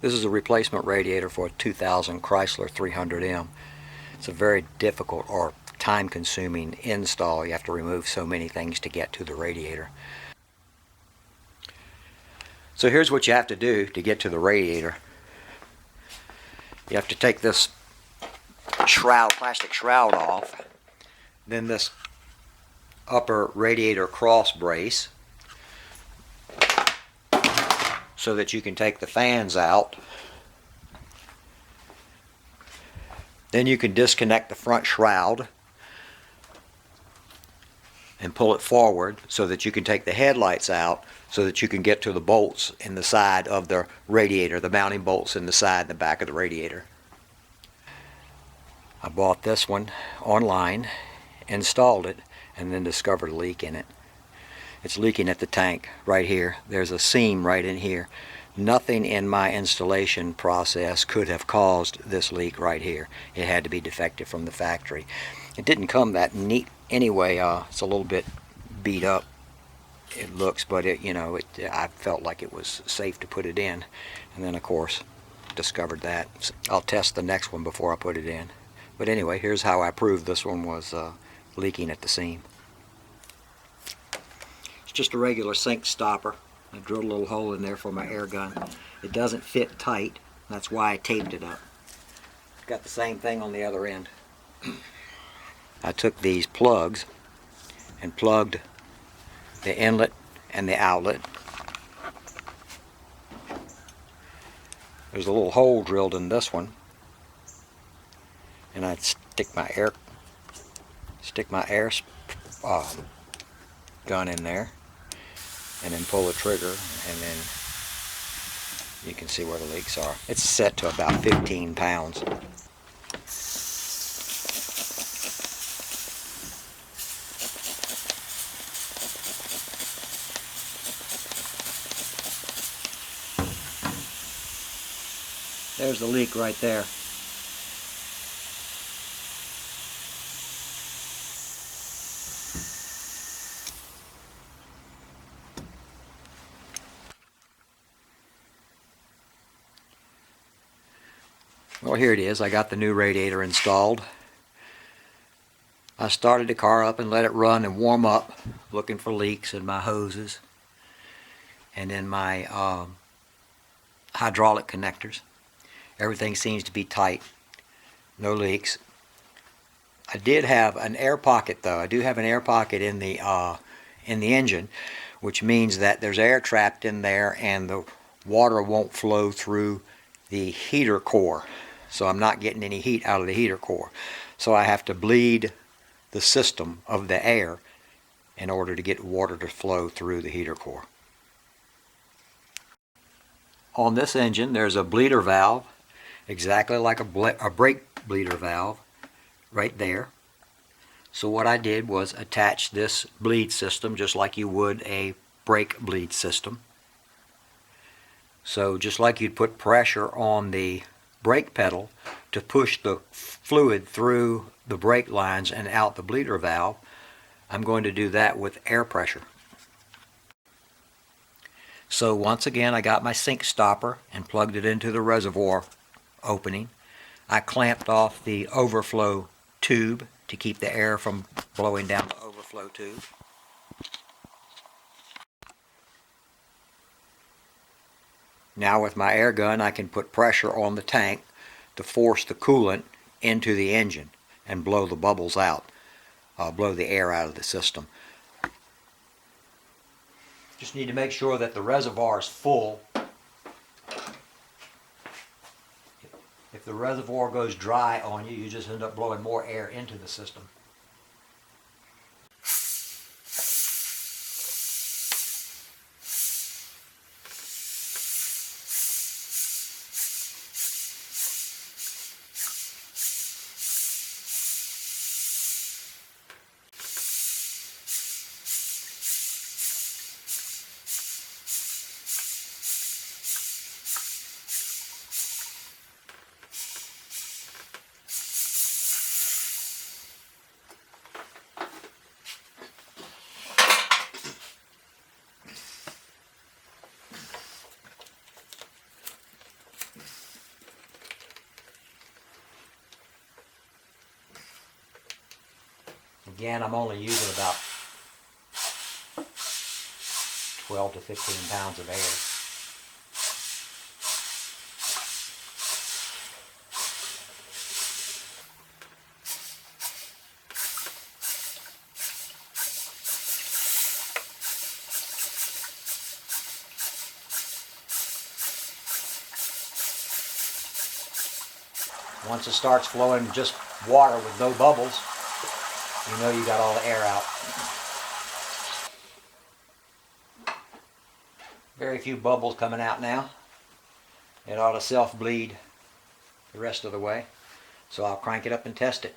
This is a replacement radiator for a 2000 Chrysler 300M. It's a very difficult or time-consuming install. You have to remove so many things to get to the radiator. So here's what you have to do to get to the radiator. You have to take this plastic shroud off, then this upper radiator cross brace, so that you can take the fans out. Then you can disconnect the front shroud and pull it forward so that you can take the headlights out, so that you can get to the bolts in the side of the radiator, the mounting bolts in the side and the back of the radiator. I bought this one online, installed it, and then discovered a leak in it. It's leaking at the tank right here. There's a seam right in here. Nothing in my installation process could have caused this leak right here. It had to be defective from the factory. It didn't come that neat anyway. It's a little bit beat up, it looks, but I felt like it was safe to put it in. And then of course discovered that. So I'll test the next one before I put it in. But anyway, here's how I proved this one was leaking at the seam. It's just a regular sink stopper. I drilled a little hole in there for my air gun. It doesn't fit tight. That's why I taped it up. Got the same thing on the other end. I took these plugs and plugged the inlet and the outlet. There's a little hole drilled in this one, and I'd stick my air gun in there, and then pull the trigger, and then you can see where the leaks are. It's set to about 15 pounds. There's the leak right there. Well, here it is. I got the new radiator installed. I started the car up and let it run and warm up, looking for leaks in my hoses and in my hydraulic connectors. Everything seems to be tight. No leaks. I did have an air pocket though. I do have an air pocket in the engine, which means that there's air trapped in there and the water won't flow through the heater core. So I'm not getting any heat out of the heater core. So I have to bleed the system of the air in order to get water to flow through the heater core. On this engine there's a bleeder valve, exactly like a brake bleeder valve right there. So what I did was attach this bleed system just like you would a brake bleed system. So just like you'd put pressure on the brake pedal to push the fluid through the brake lines and out the bleeder valve, I'm going to do that with air pressure. So once again I got my sink stopper and plugged it into the reservoir opening. I clamped off the overflow tube to keep the air from blowing down the overflow tube. Now with my air gun I can put pressure on the tank to force the coolant into the engine and blow the bubbles out, blow the air out of the system. Just need to make sure that the reservoir is full. If the reservoir goes dry on you, you just end up blowing more air into the system. Again, I'm only using about 12 to 15 pounds of air. Once it starts flowing just water with no bubbles, you know you got all the air out. Very few bubbles coming out now. It ought to self-bleed the rest of the way. So I'll crank it up and test it.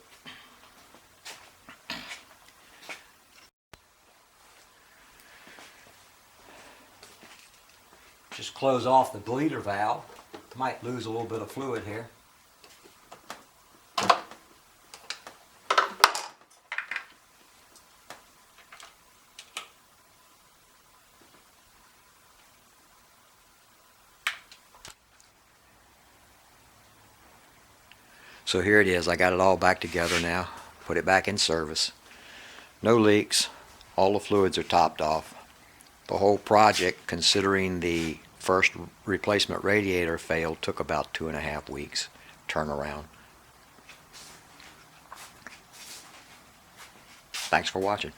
Just close off the bleeder valve. Might lose a little bit of fluid here. So here it is. I got it all back together now. Put it back in service. No leaks. All the fluids are topped off. The whole project, considering the first replacement radiator failed, took about 2.5 weeks turnaround. Thanks for watching.